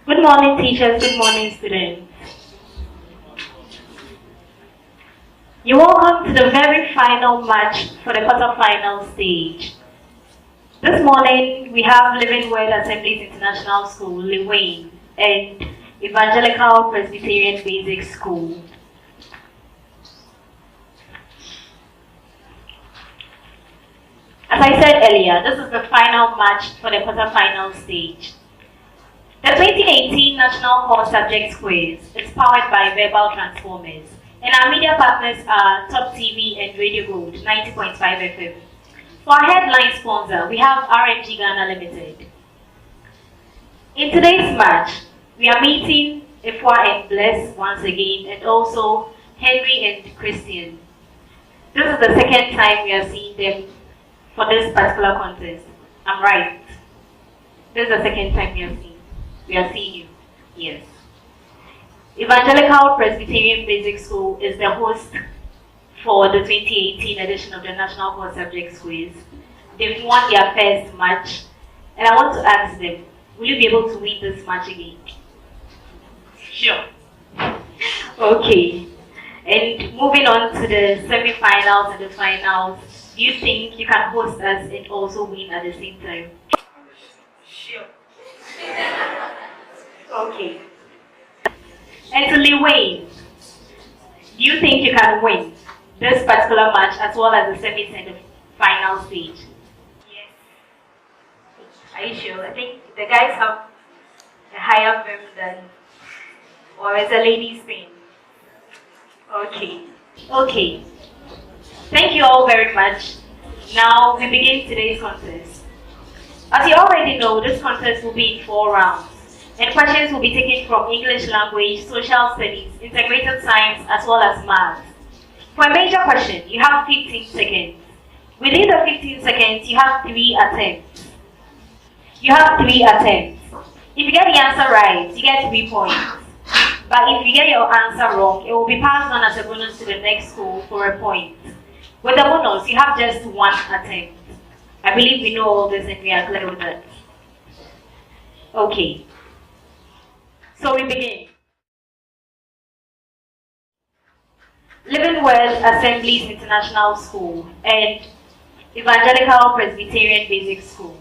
Good morning, teachers. Good morning, students. You're welcome to the very final match for the quarterfinal stage. This morning, we have Living Word Assemblies International School, LIWAIN, and Evangelical Presbyterian Basic School. As I said earlier, this is the final match for the quarterfinal stage. The 2018 National Core Subject Quiz is powered by Verbal Transformers, and our media partners are Top TV and Radio Gold 90.5 FM. For our headline sponsor, we have RNG Ghana Limited. In today's match, we are meeting Ifwa and Bless once again, and also Henry and Christian. This is the second time we are seeing them for this particular contest. I'm right. This is the second time we are seeing you. Yes. Evangelical Presbyterian Basic School is the host for the 2018 edition of the National Core Subjects Quiz. They've won their first match, and I want to ask them, will you be able to win this match again? Sure. Okay. And moving on to the semi-finals and the finals, do you think you can host us and also win at the same time? Sure. Okay. And to LIWAIN, do you think you can win this particular match as well as the semi and the final stage? Yes. Are you sure? I think the guys have a higher vim than, or it's a ladies' thing. Okay. Okay. Thank you all very much. Now we begin today's contest. As you already know, this contest will be in 4 rounds, and questions will be taken from English language, social studies, integrated science, as well as math. For a major question, you have 15 seconds. Within the 15 seconds, you have 3 attempts. If you get the answer right, you get 3 points. But if you get your answer wrong, it will be passed on as a bonus to the next school for a point. With the bonus, you have just 1 attempt. I believe we know all this and we are clear with that. Okay. So we begin. Living Word Assemblies International School and Evangelical Presbyterian Basic School.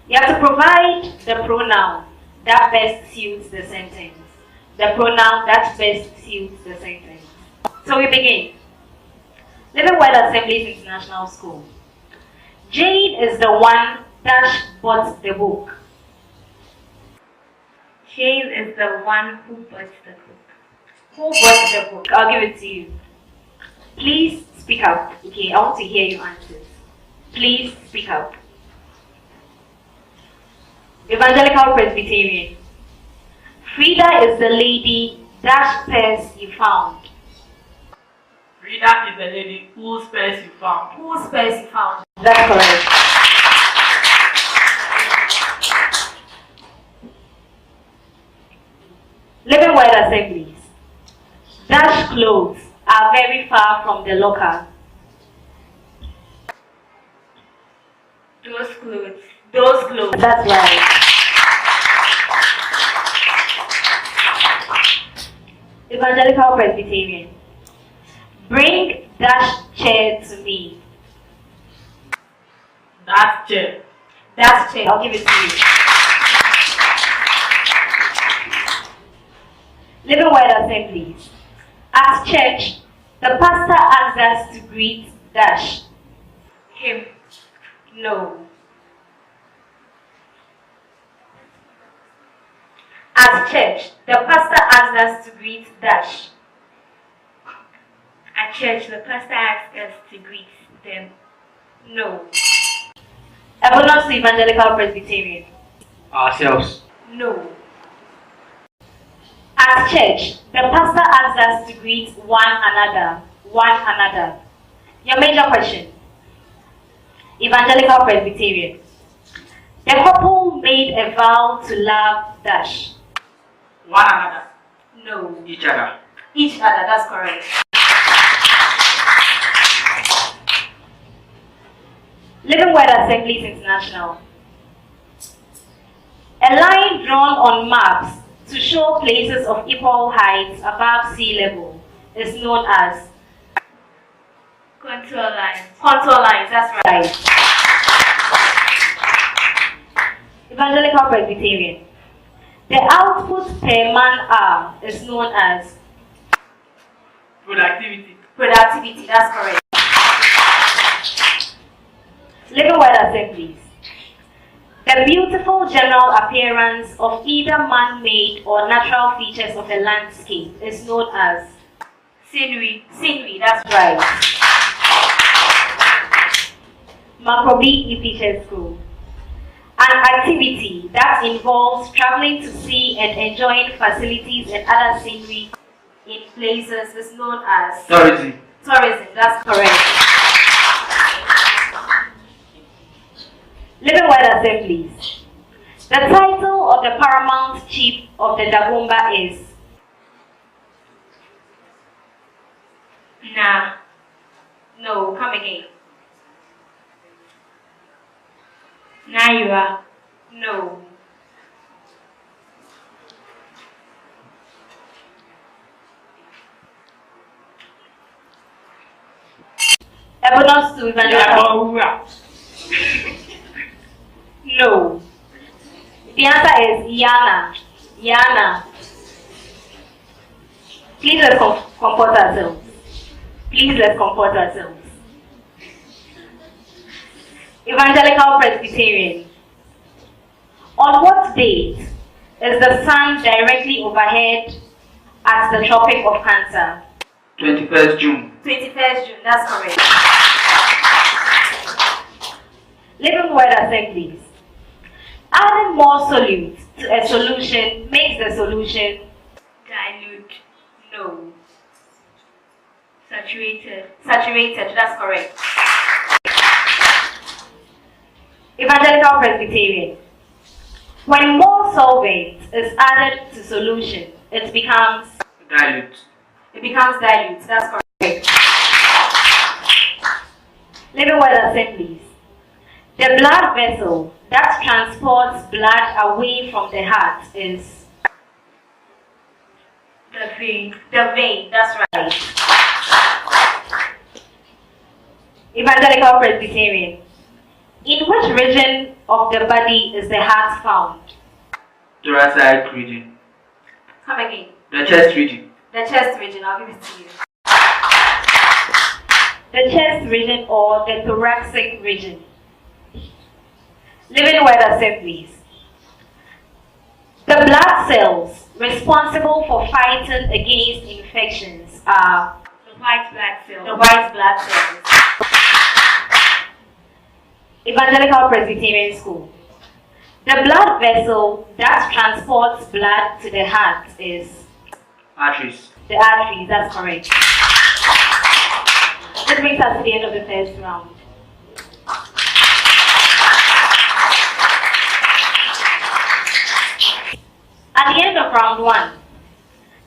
You have to provide the pronoun that best suits the sentence. The pronoun that best suits the sentence. So we begin. Living Word Assemblies International School. Jane is the one that bought the book. Jane is the one who bought the book. Who bought the book? I'll give it to you. Please speak up. Okay, I want to hear your answers. Please speak up. Evangelical Presbyterian. Frida is the lady that purse you found. Frida is the lady whose purse you found. Whose purse you found? That's correct. Living Word Assemblies. Dash clothes are very far from the locker. Those clothes. Those clothes. That's right. Evangelical Presbyterian. Bring that chair to me. That chair. That chair. I'll give it to you. Living Word Assemblies. At church, the pastor asks us to greet dash. Him. No. At church, the pastor asks us to greet dash. At church, the pastor asks us to greet them. No. A bonus to Evangelical Presbyterian. Ourselves. No. At church, the pastor asks us to greet one another. One another. Your major question. Evangelical Presbyterian. The couple made a vow to love dash. One another. No. Each other. Each other, that's correct. Living Word Assemblies International. A line drawn on maps to show places of equal heights above sea level is known as Contour lines. contour lines, that's right. Evangelical Presbyterian. The output per man hour is known as Productivity. productivity, that's correct. Living Word Assemblies. The beautiful general appearance of either man-made or natural features of a landscape is known as Scenery. scenery, that's right. Macrobi Teachers School. An activity that involves traveling to see and enjoying facilities and other scenery in places is known as Tourism. tourism, that's correct. Living Word Assemblies. The title of the paramount chief of the Dagomba is Nah. no, come again. Nayua. No. A bonus to Evangelical. No. The answer is Yana. Yana. Please let's comport ourselves. Please let's comport ourselves. Evangelical Presbyterian. On what date is the sun directly overhead at the Tropic of Cancer? 21st June. 21st June, that's correct. Living Word Assemblies. Adding more solute to a solution makes the solution Dilute. no. Saturated. Saturated, that's correct. Evangelical Presbyterian. When more solvent is added to solution, it becomes Dilute. dilute, that's correct. Living Word Assemblies. The blood vessel that transports blood away from the heart is The vein. the vein, that's right. Evangelical Presbyterian. In which region of the body is the heart found? Thoracic region. Come again. The chest region. The chest region, I'll give it to you. The chest region or the thoracic region. Living Word Assemblies. The blood cells responsible for fighting against infections are The white blood cell. the white blood cells. Evangelical Presbyterian School. The blood vessel that transports blood to the heart is Arteries. the arteries, that's correct. This brings us to the end of the first round. At the end of round 1,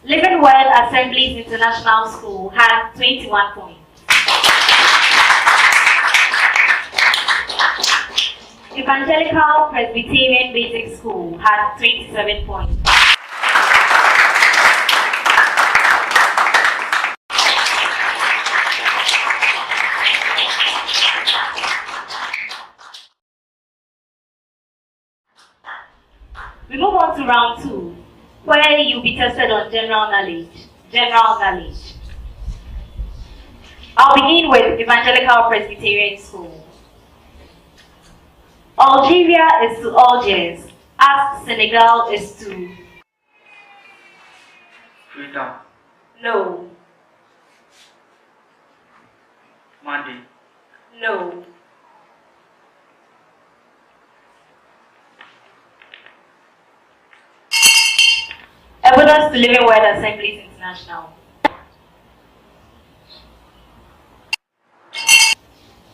Living Word Assemblies International School had 21 points. Evangelical Presbyterian Basic School had 27 points. We move on to round 2, where you'll be tested on general knowledge. I'll begin with Evangelical Presbyterian School. Algeria is to Algiers, as Senegal is to Freetown. no. Monday. No. Evidence to Living Word Assemblies International.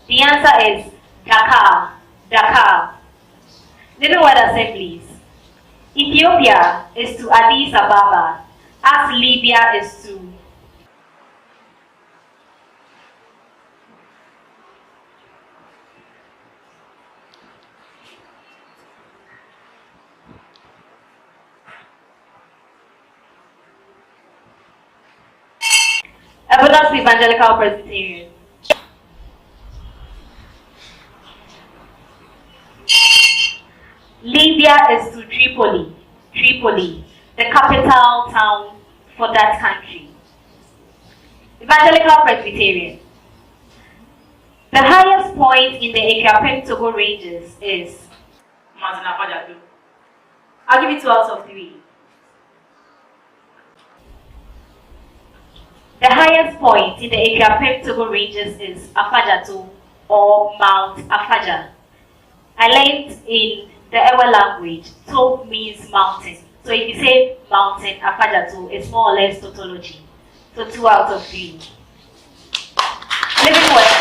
The answer is Dakar. Dakar. Living Word Assemblies. Ethiopia is to Addis Ababa, as Libya is to. Evidence Evangelical Presbyterian. Libya is to Tripoli. Tripoli, the capital town for that country. Evangelical Presbyterian. The highest point in the Ethiopian Togo ranges is. Mountain Afajatu. I'll give you 2 out of 3. The highest point in the Ethiopian Togo ranges is Afajatu or Mount Afaja. I learned in the Ewe language, to means mountain. So if you say mountain Afajatu, it's more or less tautology. So 2 out of 3. Living Word.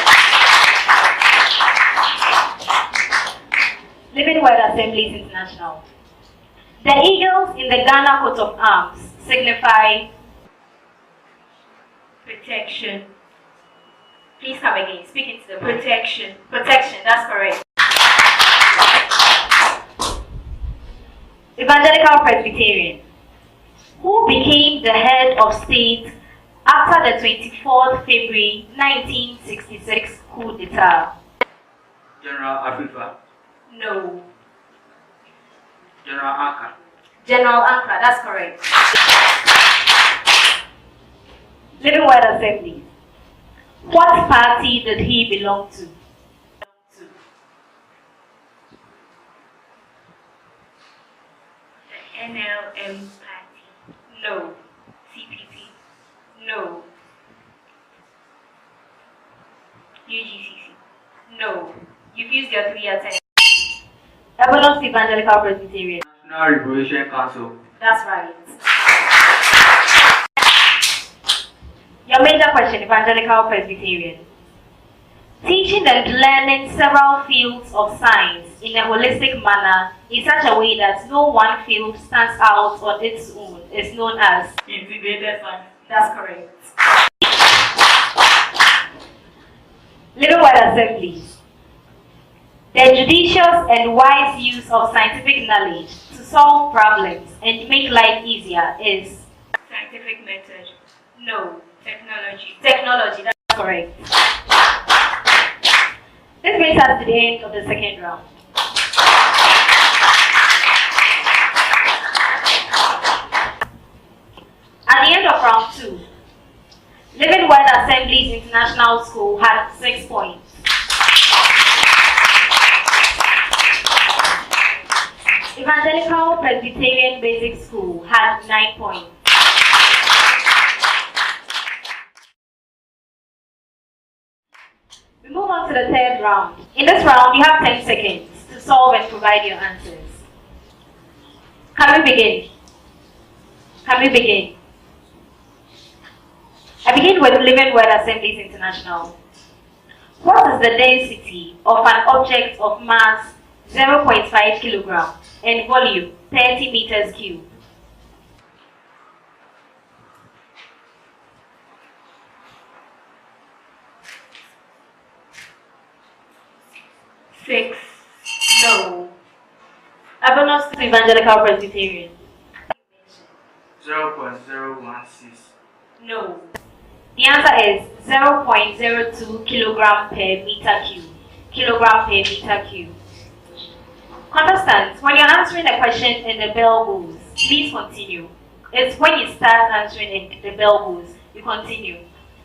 Living Word Assemblies International. The eagles in the Ghana coat of arms signify Protection. Please come again. Speak into the mic. Protection. Protection, that's correct. Evangelical Presbyterian. Who became the head of state after the 24th February 1966 coup d'etat? General Afifa. No. General Anka. General Ankara, that's correct. Living Word Assembly. What party did he belong to? The NLM party. No. CPP. No. UGCC. No. You've used your 3 attempts. Evidence Evangelical Presbyterian. National Liberation Council. That's right. Your major question, Evangelical Presbyterian. Teaching and learning several fields of science in a holistic manner in such a way that no one field stands out on its own is known as Integrated Science. That's correct. Living Word Assemblies. The judicious and wise use of scientific knowledge to solve problems and make life easier is Scientific method. no. Technology. Technology, that's correct. This brings us to the end of the second round. At the end of round 2, Living Word Assemblies International School had 6 points. Evangelical Presbyterian Basic School had 9 points. We move on to the third round. In this round, you have 10 seconds to solve and provide your answers. Can we begin? Can we begin? I begin with Living Word Assemblies International. What is the density of an object of mass 0.5 kilogram and volume 30 meters cubed? Six. No. Abonus to Evangelical Presbyterian. 0.016. No. The answer is 0.02 kilogram per meter cube. Kilogram per meter cube. Contestants, when you're answering a question and the bell goes, please continue. It's when you start answering and the bell goes, you continue.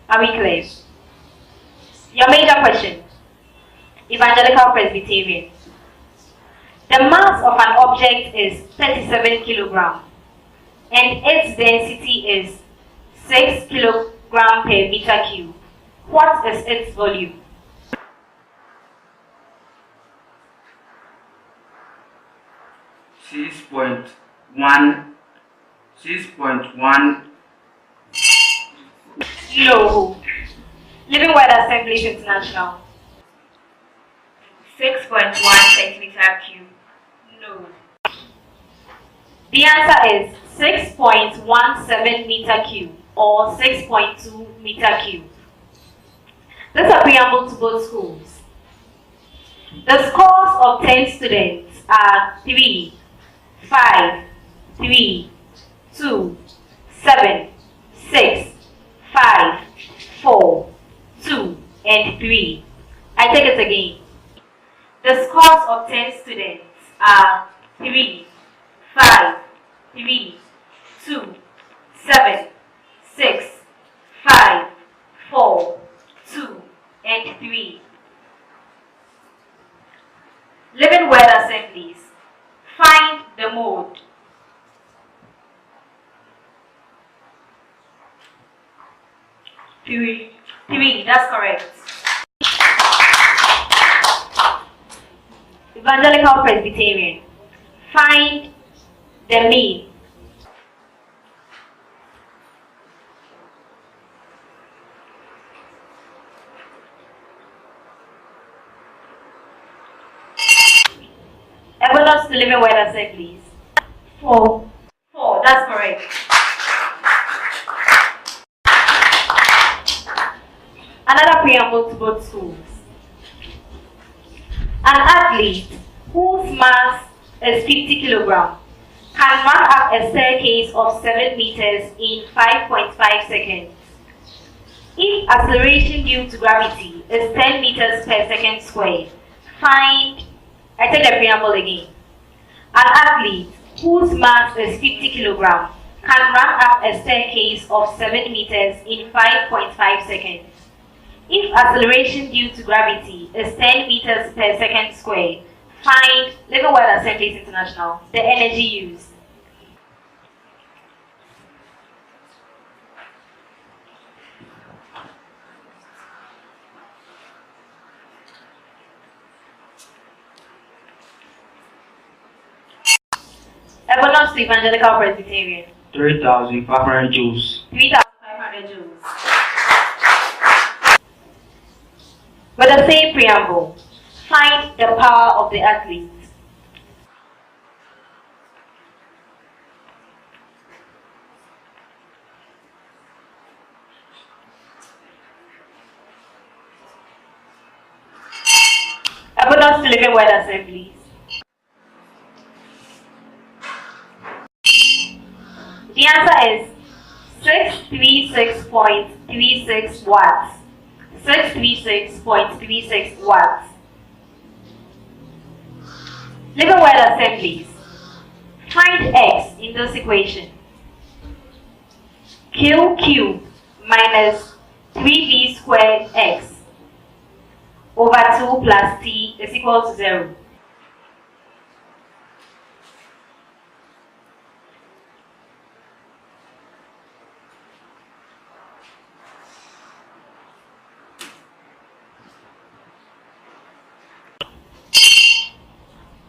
Are we clear? Your major question. Evangelical Presbyterian. The mass of an object is 37 kilogram and its density is 6 kilogram per meter cube. What is its volume? 6.1. No. Living Word Assemblies International. 6.1 centimeter cube. No. The answer is 6.17 meter cube or 6.2 meter cube. This is a preamble to both schools. The scores of 10 students are 3, 5, 3, 2, 7, 6, 5, 4, 2, and 3. I take it again. The scores of 10 students are 3, 5, 3, 2, 7, 6, 5, 4, 2, and 3. Living Word Assemblies. Find the mode. 3. That's correct. Evangelical Presbyterian. Find the mean. Bonus to Living Word Assemblies. 4. That's correct. Another preamble to both schools. An athlete whose mass is 50 kilograms can run up a staircase of 7 meters in 5.5 seconds. If acceleration due to gravity is 10 meters per second squared, find. I take the preamble again. An athlete whose mass is 50 kilograms can run up a staircase of 7 meters in 5.5 seconds. If acceleration due to gravity is 10 meters per second squared, find Living Word Assemblies International, the energy used. A bonus to Evangelical Presbyterian. 3,500 joules. 3,500 joules. With the same preamble, find the power of the athlete. A bonus to Living Word Assemblies. The answer is 636.36 watts. 636.36 watts. Living Word Assemblies. Find x in this equation. Q cubed minus 3b squared x over 2 plus t is equal to 0.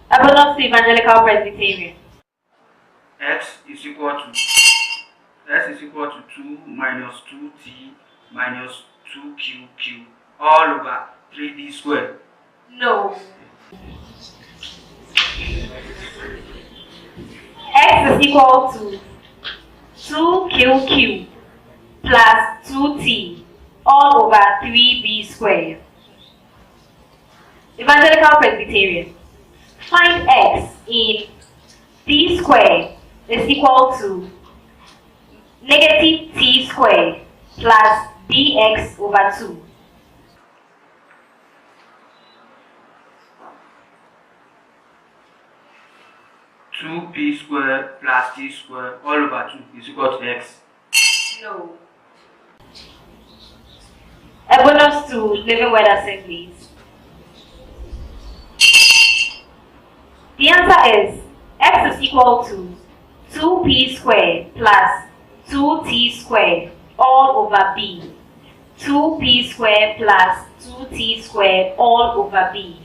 A bonus to Evangelical Presbyterian. X is equal to 2 minus 2t minus 2q all over 3d squared. No. X is equal to 2q plus 2t all over 3b squared. Evangelical Presbyterian. Find x in t squared is equal to negative t squared plus dx over 2. Two p squared plus t squared all over 2 is equal to x. No. A bonus to Living Word Assemblies. The answer is x is equal to 2p squared plus 2t squared all over b. 2p squared plus 2t squared all over b.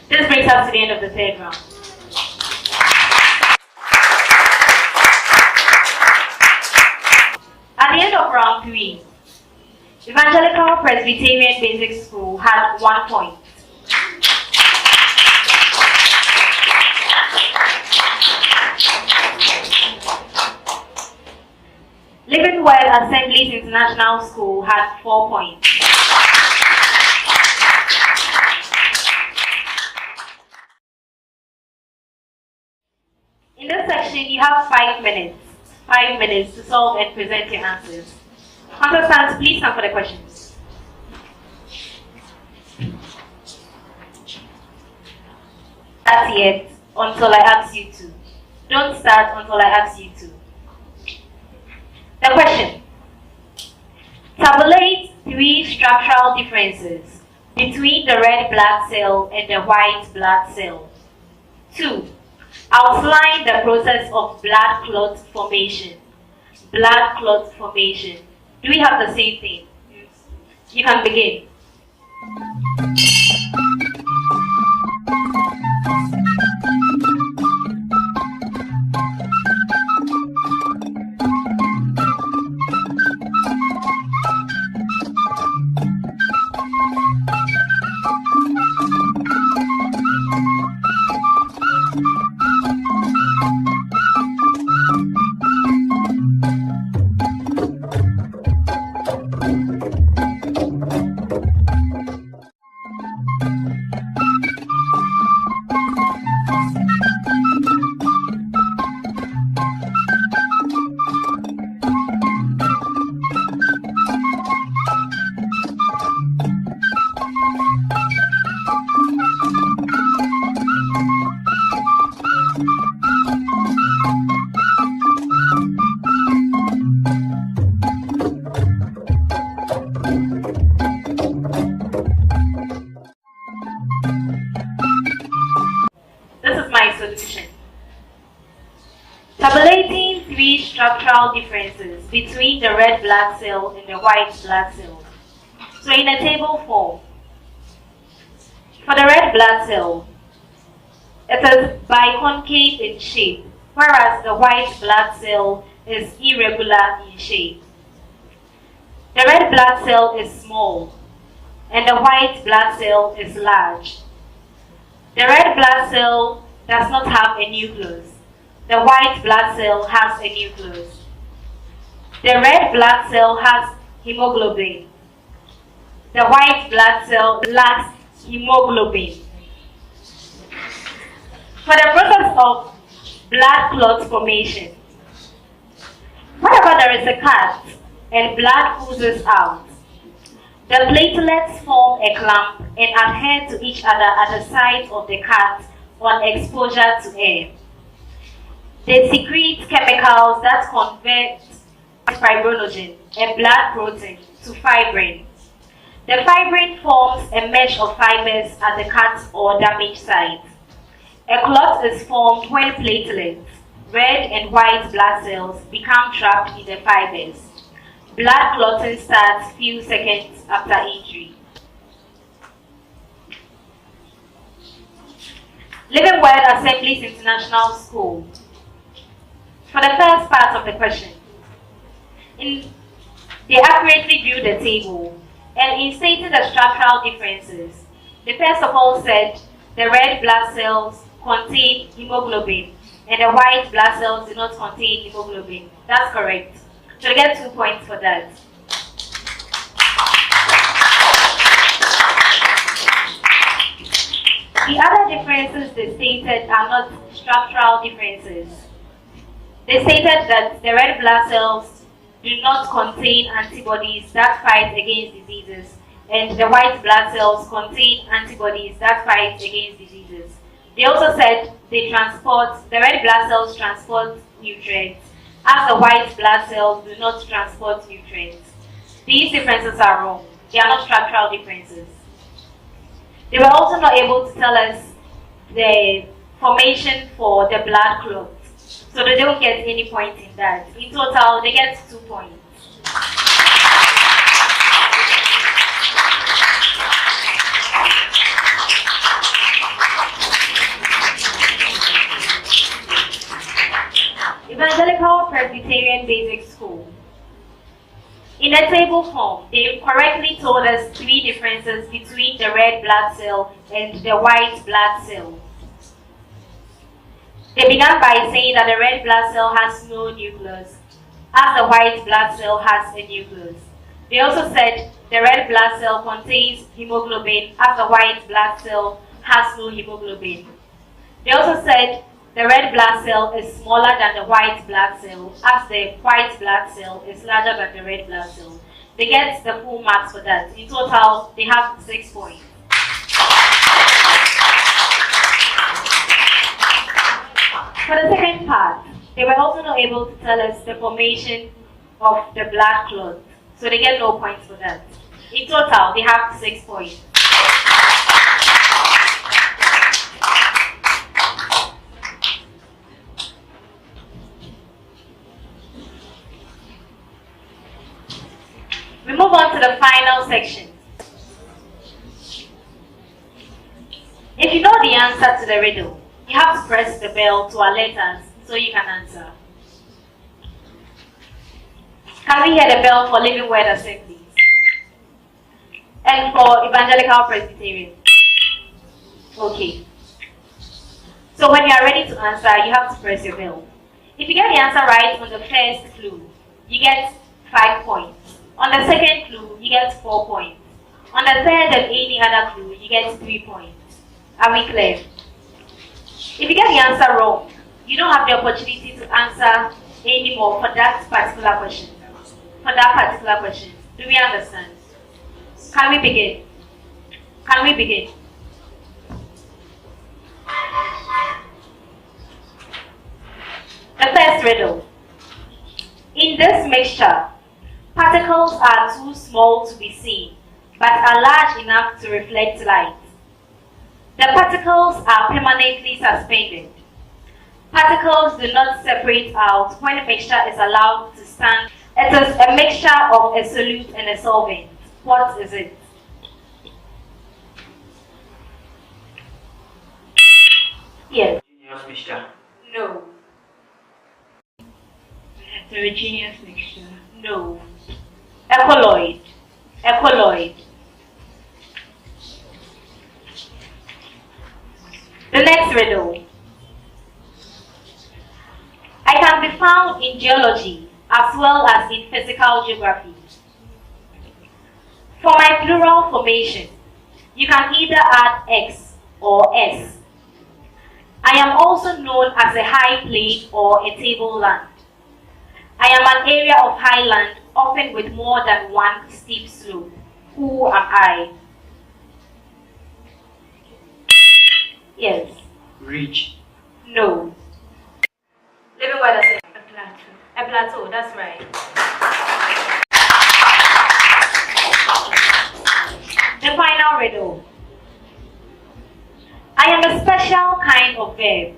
This brings us to the end of the third round. 3. Evangelical Presbyterian Basic School had 1 point. LIWAIN Assemblies International School had 4 points. In this section, you have 5 minutes. 5 minutes to solve and present your answers. Contestants, please stand for the questions. Not yet, until I ask you to. Don't start until I ask you to. The question. Tabulate 3 structural differences between the red blood cell and the white blood cell. 2. Outline the process of blood clot formation. Blood clot formation. Do we have the same thing? Yes. You can begin. This is my solution. Tabulating 3 structural differences between the red blood cell and the white blood cell. So in a table form, for the red blood cell, it is biconcave in shape, whereas the white blood cell is irregular in shape. The red blood cell is small, and the white blood cell is large. The red blood cell does not have a nucleus. The white blood cell has a nucleus. The red blood cell has hemoglobin. The white blood cell lacks hemoglobin. For the process of blood clot formation, whenever there is a cut and blood oozes out, the platelets form a clump and adhere to each other at the sides of the cut on exposure to air. They secrete chemicals that convert fibrinogen, a blood protein, to fibrin. The fibrin forms a mesh of fibers at the cut or damaged site. A clot is formed when platelets, red and white blood cells, become trapped in the fibers. Blood clotting starts few seconds after injury. LIWAIN Assemblies International School. For the first part of the question, they accurately drew the table, and in stating the structural differences, they first of all said the red blood cells contain hemoglobin, and the white blood cells do not contain hemoglobin. That's correct. So they get 2 points for that. The other differences they stated are not structural differences. They stated that the red blood cells do not contain antibodies that fight against diseases, and the white blood cells contain antibodies that fight against diseases. They also said the red blood cells transport nutrients, as the white blood cells do not transport nutrients. These differences are wrong. They are not structural differences. They were also not able to tell us the formation for the blood clot, so they don't get any point in that. In total, they get 2 points. Evangelical Presbyterian Basic School. In a table form, they correctly told us three differences between the red blood cell and the white blood cell. They began by saying that the red blood cell has no nucleus, as the white blood cell has a nucleus. They also said the red blood cell contains hemoglobin, as the white blood cell has no hemoglobin. They also said the red blood cell is smaller than the white blood cell, as the white blood cell is larger than the red blood cell. They get the full marks for that. In total, they have 6 points. For the second part, they were also not able to tell us the formation of the blood clot, so they get no points for that. In total, they have 6 points. We move on to the final section. If you know the answer to the riddle, you have to press the bell to alert us so you can answer. Can we hear the bell for Living Word Assemblies? And for Evangelical Presbyterian? Okay. So when you are ready to answer, you have to press your bell. If you get the answer right on the first clue, you get 5 points. On the second clue, you get 4 points. On the third and any other clue, you get 3 points. Are we clear? If you get the answer wrong, you don't have the opportunity to answer anymore for that particular question. Do we understand? Can we begin? Can we begin? The first riddle. In this mixture, particles are too small to be seen, but are large enough to reflect light. The particles are permanently suspended. Particles do not separate out when a mixture is allowed to stand. It is a mixture of a solute and a solvent. What is it? Yes. Homogeneous mixture. No. Heterogeneous mixture. No. Alkaloid. Alkaloid. The next riddle. I can be found in geology as well as in physical geography. For my plural formation, you can either add X or S. I am also known as a high plain or a tableland. I am an area of highland, often with more than one steep slope. Who am I? Yes. Ridge. No. Living Word Assemblies. A plateau. A plateau, that's right. The final riddle. I am a special kind of verb.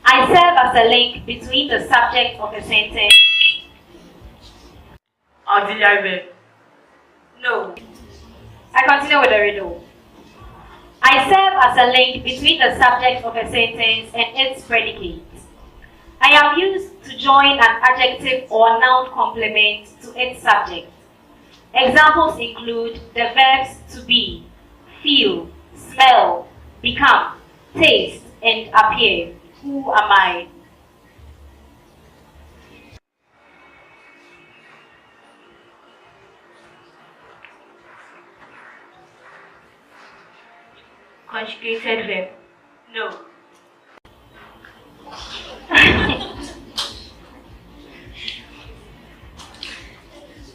I serve as a link between the subject of a sentence. Auxiliary verb. No. I continue with the riddle. I serve as a link between the subject of a sentence and its predicate. I am used to join an adjective or noun complement to its subject. Examples include the verbs to be, feel, smell, become, taste, and appear. Who am I? Conjugated verb. No.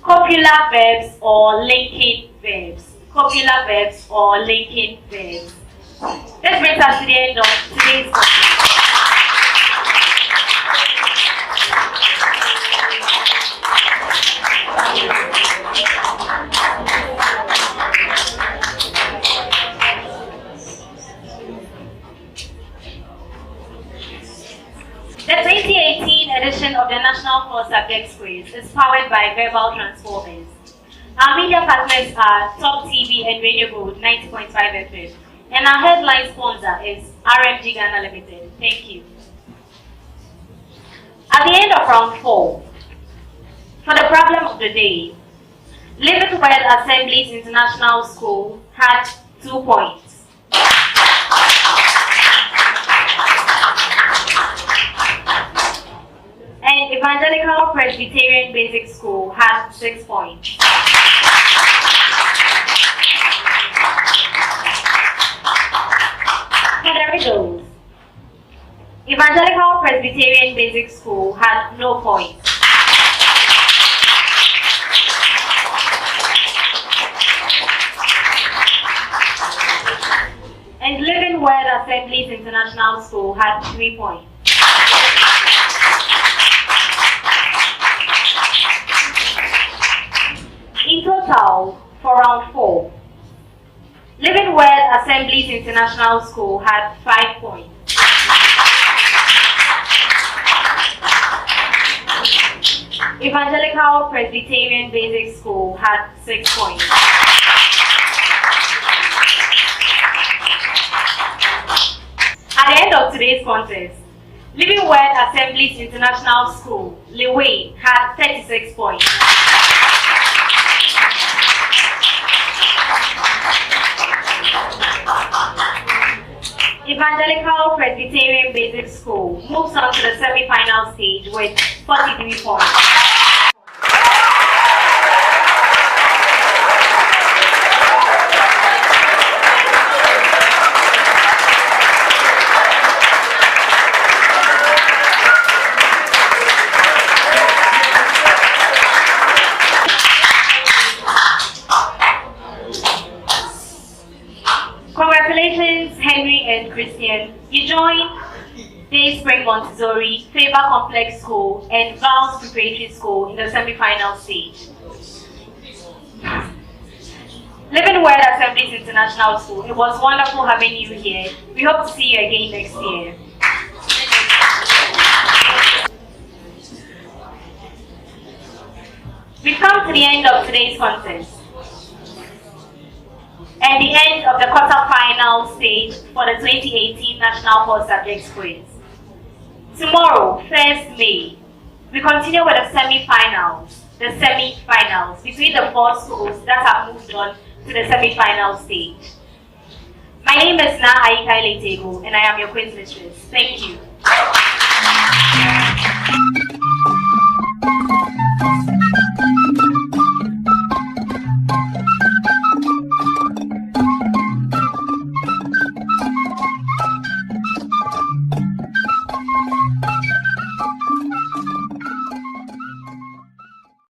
Copular verbs or linking verbs. Copular verbs or linking verbs. This brings us to the end of today's session. The 2018 edition of the National Core Subjects Quiz is powered by Verbal Transformers. Our media partners are Top TV and Radio Gold 90.5 FM, and our headline sponsor is RMG Ghana Limited. Thank you. At the end of round 4, for the problem of the day, Living Word Assemblies International School had 2 points. And Evangelical Presbyterian Basic School had 6 points. And there it goes. Evangelical Presbyterian Basic School had no points. And Living Word Assemblies International School had 3 points. In total, for round 4, Living Word Assemblies International School had 5 points. Evangelical Presbyterian Basic School had 6 points. At the end of today's contest, Living Word Assemblies International School, LIWAIN, had 36 points. Evangelical Presbyterian Basic School moves on to the semi-final stage with 43 points. Congratulations, Henry and Christian. You joined Day Spring Montessori, Faber Complex School, and Val's Preparatory School in the semi-final stage. Living Word Assemblies International School, it was wonderful having you here. We hope to see you again next year. We've come to the end of today's contest and the end of the quarter-final stage for the 2018 National Core Subjects Quiz. Tomorrow, 1st May, we continue with the semi-finals between the 4 schools that have moved on to the semi-final stage. My name is Na Aika Letego, and I am your quiz mistress. Thank you.